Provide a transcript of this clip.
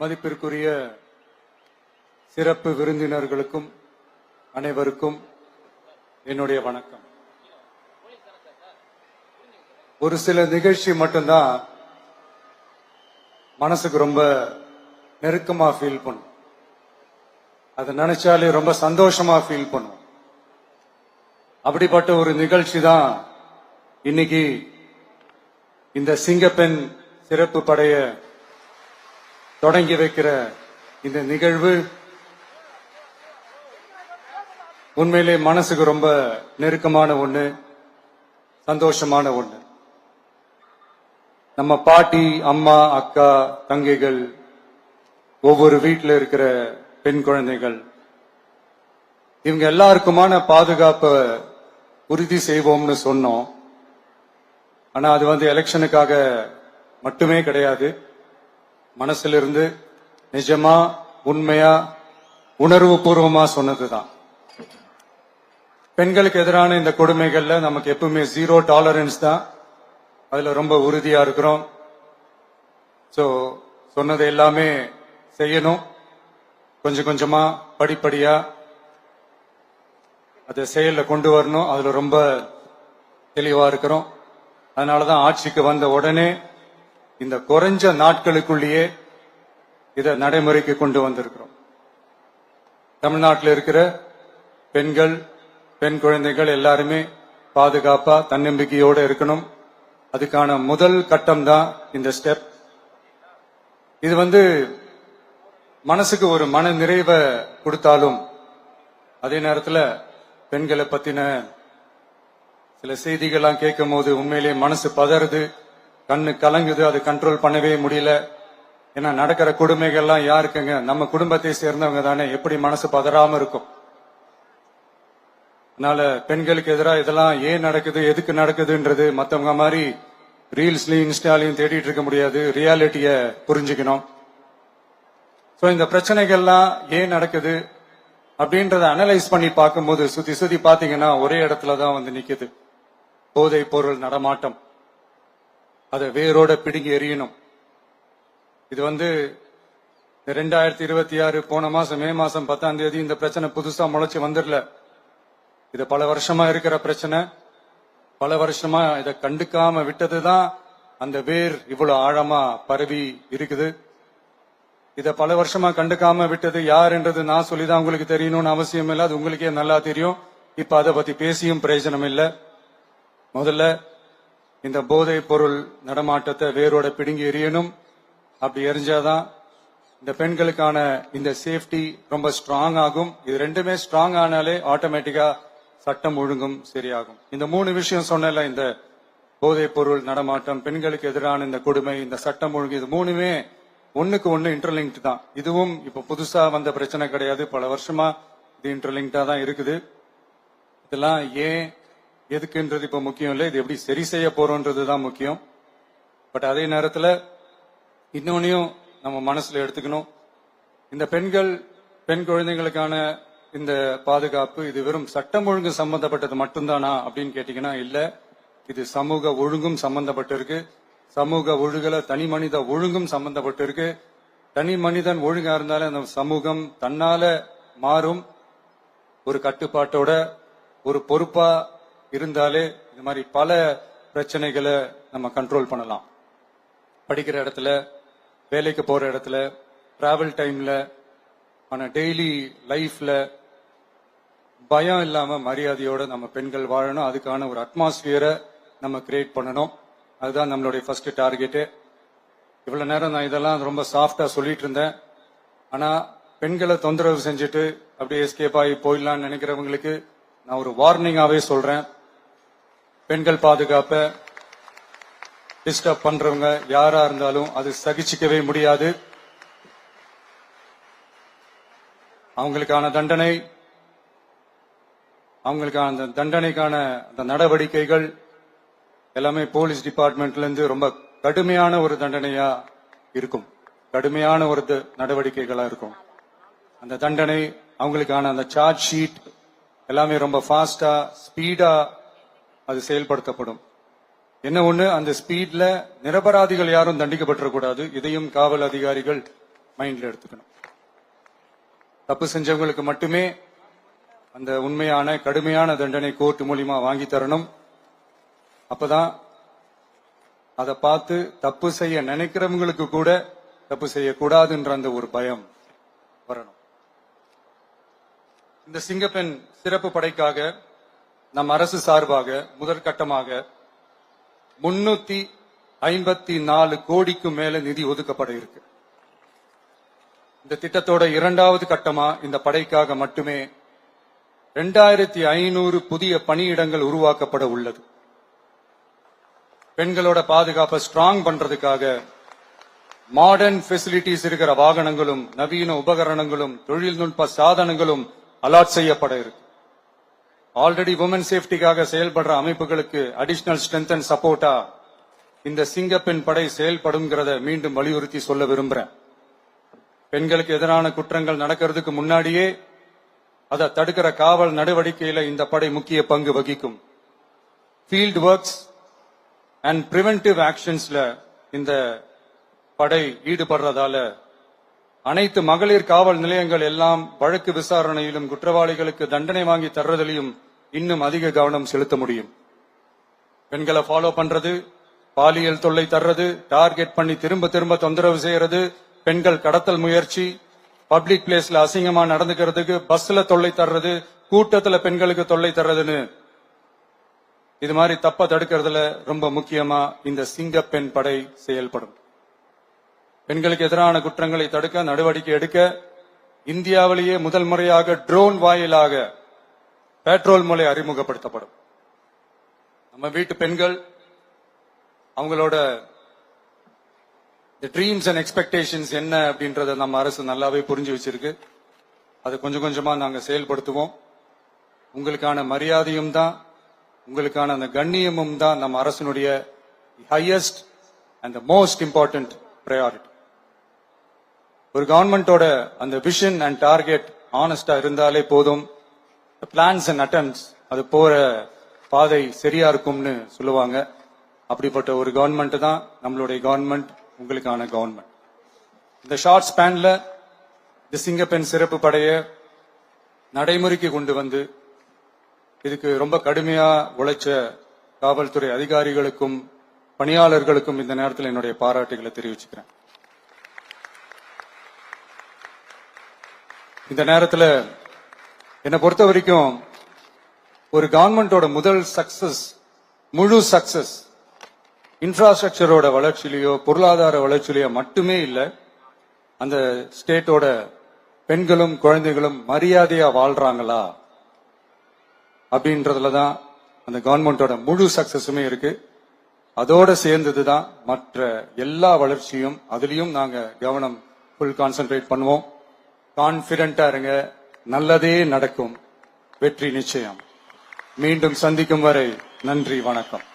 மதிப்பிற்குரிய சிறப்பு விருந்தினர்களுக்கும் அனைவருக்கும் என்னுடைய வணக்கம். ஒரு சில நிகழ்ச்சி மட்டும்தான் மனசுக்கு ரொம்ப நெருக்கமா ஃபீல் பண்ணும். அதை நினைச்சாலே ரொம்ப சந்தோஷமா ஃபீல் பண்ணும். அப்படிப்பட்ட ஒரு நிகழ்ச்சி தான் இன்னைக்கு இந்த சிங்கப்பெண் சிறப்பு படைய தொடங்கி வைக்கிற இந்த நிகழ்வு. உண்மையிலே மனசுக்கு ரொம்ப நெருக்கமான ஒண்ணு, சந்தோஷமான ஒண்ணு. நம்ம பாட்டி, அம்மா, அக்கா, தங்கைகள், ஒவ்வொரு வீட்டில் இருக்கிற பெண் குழந்தைகள், இவங்க எல்லாருக்குமான பாதுகாப்பை உறுதி செய்வோம்னு சொன்னோம். ஆனா அது எலெக்ஷனுக்காக மட்டுமே கிடையாது. மனசுல இருந்து நிஜமா, உண்மையா, உணர்வு பூர்வமா சொன்னதுதான். பெண்களுக்கு எதிரான இந்த கொடுமைகள்ல நமக்கு எப்பவுமே 0 டாலரன்ஸ் தான். அதுல ரொம்ப உறுதியா இருக்கிறோம். சோ சொன்னது எல்லாமே செய்யணும். கொஞ்சம் கொஞ்சமா, படிப்படியா அதை செயல்ல கொண்டு வரணும். அதுல ரொம்ப தெளிவா இருக்கிறோம். அதனாலதான் ஆட்சிக்கு வந்த உடனே இந்த குறைஞ்ச நாட்களுக்குள்ளேயே இதை நடைமுறைக்கு கொண்டு வந்திருக்கிறோம். தமிழ்நாட்டில் இருக்கிற பெண்கள், பெண் குழந்தைகள் எல்லாருமே பாதுகாப்பா, தன்னம்பிக்கையோட இருக்கணும். அதுக்கான முதல் கட்டம் தான் இந்த ஸ்டெப். இது மனசுக்கு ஒரு மன நிறைவை கொடுத்தாலும், அதே நேரத்தில் பெண்களை பத்தின சில செய்திகள்லாம் கேட்கும் போது உண்மையிலேயே மனசு பதறுது, கண்ணு கலங்குது. அது கண்ட்ரோல் பண்ணவே முடியல. ஏன்னா நடக்கிற கொடுமைகள்லாம் யாருக்குங்க? நம்ம குடும்பத்தை சேர்ந்தவங்க தானே. எப்படி மனசு பதறாம இருக்கும்? அதனால பெண்களுக்கு எதிராக இதெல்லாம் ஏன் நடக்குது, எதுக்கு நடக்குதுன்றது மத்தவங்க மாதிரி ரீல்ஸ்லயும் இன்ஸ்டாலையும் தேடிட்டு இருக்க முடியாது. ரியாலிட்டிய புரிஞ்சுக்கணும். சோ இந்த பிரச்சனைகள்லாம் ஏன் நடக்குது அப்படின்றத அனலைஸ் பண்ணி பார்க்கும்போது சுத்தி சுத்தி பாத்தீங்கன்னா ஒரே இடத்துலதான் நிக்குது. போதை பொருள் நடமாட்டம். அதை வேரோட பிடுங்கி எறியணும். இது 2026 போன மாசம் மே மாசம் 10ஆம் தேதி இந்த பிரச்சனை புதுசா முளைச்சு வந்துடல. இது பல வருஷமா இருக்கிற பிரச்சனை. பல வருஷமா இதை கண்டுக்காம விட்டதுதான் அந்த வேர் இவ்வளவு ஆழமா பரவி இருக்குது. இத பல வருஷமா கண்டுக்காம விட்டது யார் என்றது நான் சொல்லிதான் உங்களுக்கு தெரியணும்னு அவசியம் இல்லை. அது உங்களுக்கே நல்லா தெரியும். இப்ப அதை பத்தி பேசியும் பிரயோஜனம் இல்லை. முதல்ல இந்த போதை பொருள் நடமாட்டத்தை வேரோட பிடுங்கி எறியணும். அப்படி எரிஞ்சாதான் இந்த பெண்களுக்கான இந்த சேஃப்டி ரொம்ப ஸ்ட்ராங் ஆகும். இது ரெண்டுமே ஸ்ட்ராங் ஆனாலே ஆட்டோமேட்டிக்கா சட்டம் ஒழுங்கும் சரியாகும். இந்த 3 விஷயம் சொன்னல, இந்த போதை பொருள் நடமாட்டம், பெண்களுக்கு எதிரான இந்த கொடுமை, இந்த சட்டம் ஒழுங்கு, இது 3மே ஒண்ணுக்கு ஒண்ணு இன்டர்லிங்க்ட் தான். இதுவும் இப்ப புதுசா வந்த பிரச்சனை கிடையாது. பல வருஷமா இது இன்டர்லிங்க்டா தான் இருக்குது. இதெல்லாம் ஏன், எதுக்குன்றது இப்ப முக்கியம் இல்லை. இது எப்படி சரி செய்ய போறோம்ன்றதுதான் முக்கியம். பட் அதே நேரத்துல இன்னொன்னையும் நம்ம மனசுல எடுத்துக்கணும். இந்த பெண் குழந்தைகளுக்கான இந்த பாதுகாப்பு இது வெறும் சட்டம் ஒழுங்கு சம்பந்தப்பட்டது மட்டும்தானா அப்படின்னு கேட்டீங்கன்னா இல்ல. இது சமூக ஒழுங்கும் சம்பந்தப்பட்டிருக்கு. சமூக ஒழுங்குல தனி மனித ஒழுங்கும் சம்பந்தப்பட்டிருக்கு. தனி மனிதன் ஒழுங்கா இருந்தாலே அந்த சமூகம் தன்னால மாறும். ஒரு கட்டுப்பாட்டோட, ஒரு பொறுப்பா இருந்தாலே இது மாதிரி பல பிரச்சனைகளை நம்ம கண்ட்ரோல் பண்ணலாம். படிக்கிற இடத்துல, வேலைக்கு போற இடத்துல, டிராவல் டைம்ல, ஆனா டெய்லி லைஃப்ல பயம் இல்லாம மரியாதையோட நம்ம பெண்கள் வாழணும். அதுக்கான ஒரு அட்மாஸ்பியரை நம்ம கிரியேட் பண்ணணும். அதுதான் நம்மளுடைய ஃபர்ஸ்ட் டார்கெட்டு. இவ்வளவு நேரம் நான் இதெல்லாம் ரொம்ப சாஃப்டா சொல்லிட்டு இருந்தேன். ஆனா பெண்களை தொந்தரவு செஞ்சுட்டு அப்படியே எஸ்கேப் ஆகி போயிடலாம்னு நினைக்கிறவங்களுக்கு நான் ஒரு வார்னிங்காவே சொல்றேன். பெண்கள் பாதுகாப்பை டிஸ்டர்ப் பண்றவங்க யாரா இருந்தாலும் அது சகிச்சுக்கவே முடியாது. அவங்களுக்கான தண்டனைக்கான அந்த நடவடிக்கைகள் எல்லாமே போலீஸ் டிபார்ட்மெண்ட்ல இருந்து ரொம்ப கடுமையான ஒரு தண்டனையா இருக்கும். கடுமையான ஒரு நடவடிக்கைகளா இருக்கும். அந்த தண்டனை, அவங்களுக்கான அந்த சார்ஜ் ஷீட் எல்லாமே ரொம்ப ஃபாஸ்டா, ஸ்பீடா அது செயல்படுத்தப்படும். என்ன ஒண்ணு, அந்த ஸ்பீட்ல நிரபராதிகள் யாரும் தண்டிக்கப்பட்டிருக்கூடாது. இதையும் காவல் அதிகாரிகள் மைண்ட்ல எடுத்துக்கணும். தப்பு செஞ்சவங்களுக்கு மட்டுமே அந்த உண்மையான கடுமையான தண்டனை கோர்ட் மூலியமா வாங்கி தரணும். அப்பதான் அதை பார்த்து தப்பு செய்ய நினைக்கிறவங்களுக்கு கூட தப்பு செய்யக்கூடாதுன்ற அந்த ஒரு பயம் வரணும். இந்த சிங்கப்பெண் சிறப்பு படைக்காக நம் அரசு சார்பாக முதற்கட்டமாக 354 கோடிக்கு மேல நிதி ஒதுக்கப்பட இருக்கு. இந்த திட்டத்தோட இரண்டாவது கட்டமா இந்த படைக்காக மட்டுமே 2500 புதிய பணியிடங்கள் உருவாக்கப்பட உள்ளது. பெண்களோட பாதுகாப்பை ஸ்ட்ராங் பண்றதுக்காக மாடர்ன் ஃபெசிலிட்டிஸ் இருக்கிற வாகனங்களும் நவீன உபகரணங்களும் தொழில்நுட்ப சாதனங்களும் அலாட் செய்யப்பட இருக்கு. ஆல்ரெடி உமன் சேஃப்டிக்காக செயல்படுற அமைப்புகளுக்கு அடிஷனல் ஸ்ட்ரென்த் அண்ட் சப்போர்ட்டா இந்த சிங்கப்பெண் படை செயல்படும்ங்கிறத மீண்டும் வலியுறுத்தி சொல்ல விரும்புறேன். பெண்களுக்கு எதிரான குற்றங்கள் நடக்கிறதுக்கு முன்னாடியே அதை தடுக்கிற காவல் நடவடிக்கையில இந்த படை முக்கிய பங்கு வகிக்கும். ஃபீல்ட் ஒர்க்ஸ் அண்ட் பிரிவென்டிவ் ஆக்ஷன்ஸ்ல இந்த படை ஈடுபடுறதால அனைத்து மகளிர் காவல் நிலையங்கள் எல்லாம் வழக்கு விசாரணையிலும் குற்றவாளிகளுக்கு தண்டனை வாங்கி தர்றதிலையும் இன்னும் அதிக கவனம் செலுத்த முடியும். பெண்களை ஃபாலோ பண்றது, பாலியல் தொல்லை தர்றது, டார்கெட் பண்ணி திரும்ப திரும்ப தொந்தரவு செய்யறது, பெண்கள் கடத்தல் முயற்சி, பப்ளிக் பிளேஸ்ல அசிங்கமா நடந்துக்கிறதுக்கு பஸ்ல தொல்லை தர்றது, கூட்டத்துல பெண்களுக்கு தொல்லை தர்றதுன்னு இது மாதிரி தப்ப தடுக்கிறதுல ரொம்ப முக்கியமா இந்த சிங்கப்பெண் படை செயல்படும். பெண்களுக்கு எதிரான குற்றங்களை தடுக்க நடவடிக்கை எடுக்க இந்தியாவிலேயே முதல் முறையாக ட்ரோன் வாயிலாக பெட்ரோல் மூலை அறிமுகப்படுத்தப்படும். நம்ம வீட்டு பெண்கள் அவங்களோட ட்ரீம்ஸ் அண்ட் எக்ஸ்பெக்டேஷன்ஸ் என்ன அப்படின்றத நம்ம அரசு நல்லாவே புரிஞ்சு வச்சிருக்கு. அது கொஞ்சம் கொஞ்சமா நாங்க செயல்படுத்துவோம். உங்களுக்கான மரியாதையும் தான், உங்களுக்கான அந்த கண்ணியமும் தான் நம்ம அரசினுடைய highest and the most important priority. ஒரு கவர்மெண்டோட அந்த விஷன் அண்ட் டார்கெட் ஆனஸ்டா இருந்தாலே போதும். பிளான்ஸ் அண்ட் அட்டெம்ப்ட்ஸ் அது போற பாதை சரியா இருக்கும்னு சொல்லுவாங்க. அப்படிப்பட்ட ஒரு கவர்மெண்ட் தான் நம்மளுடைய கவர்மெண்ட், உங்களுக்கான கவர்மெண்ட். இந்த ஷார்ட் ஸ்பேன்ல இந்த சிங்கப்பெண் சிறப்பு படைய நடைமுறைக்கு கொண்டு வந்து இதுக்கு ரொம்ப கடுமையா உழைச்ச காவல்துறை அதிகாரிகளுக்கும் பணியாளர்களுக்கும் இந்த நேரத்தில் என்னுடைய பாராட்டுகளை தெரிவிச்சுக்கிறேன். இந்த நேரத்தில் என்னை பொறுத்த வரைக்கும் ஒரு கவர்மெண்டோட முதல் சக்சஸ், முழு சக்சஸ் இன்ஃப்ராஸ்ட்ரக்சரோட வளர்ச்சியிலையோ பொருளாதார வளர்ச்சியிலையோ மட்டுமே இல்லை, அந்த ஸ்டேட்டோட பெண்களும் குழந்தைகளும் மரியாதையா வாழ்றாங்களா அப்படின்றதுலதான் அந்த கவர்மெண்டோட முழு சக்சஸுமே இருக்கு. அதோட சேர்ந்ததுதான் மற்ற எல்லா வளர்ச்சியும். அதுலயும் நாங்க கவனம் ஃபுல் கான்சென்ட்ரேட் பண்ணுவோம். கான்பிடென்டா இருங்க, நல்லதே நடக்கும், வெற்றி நிச்சயம். மீண்டும் சந்திக்கும் வரை நன்றி, வணக்கம்.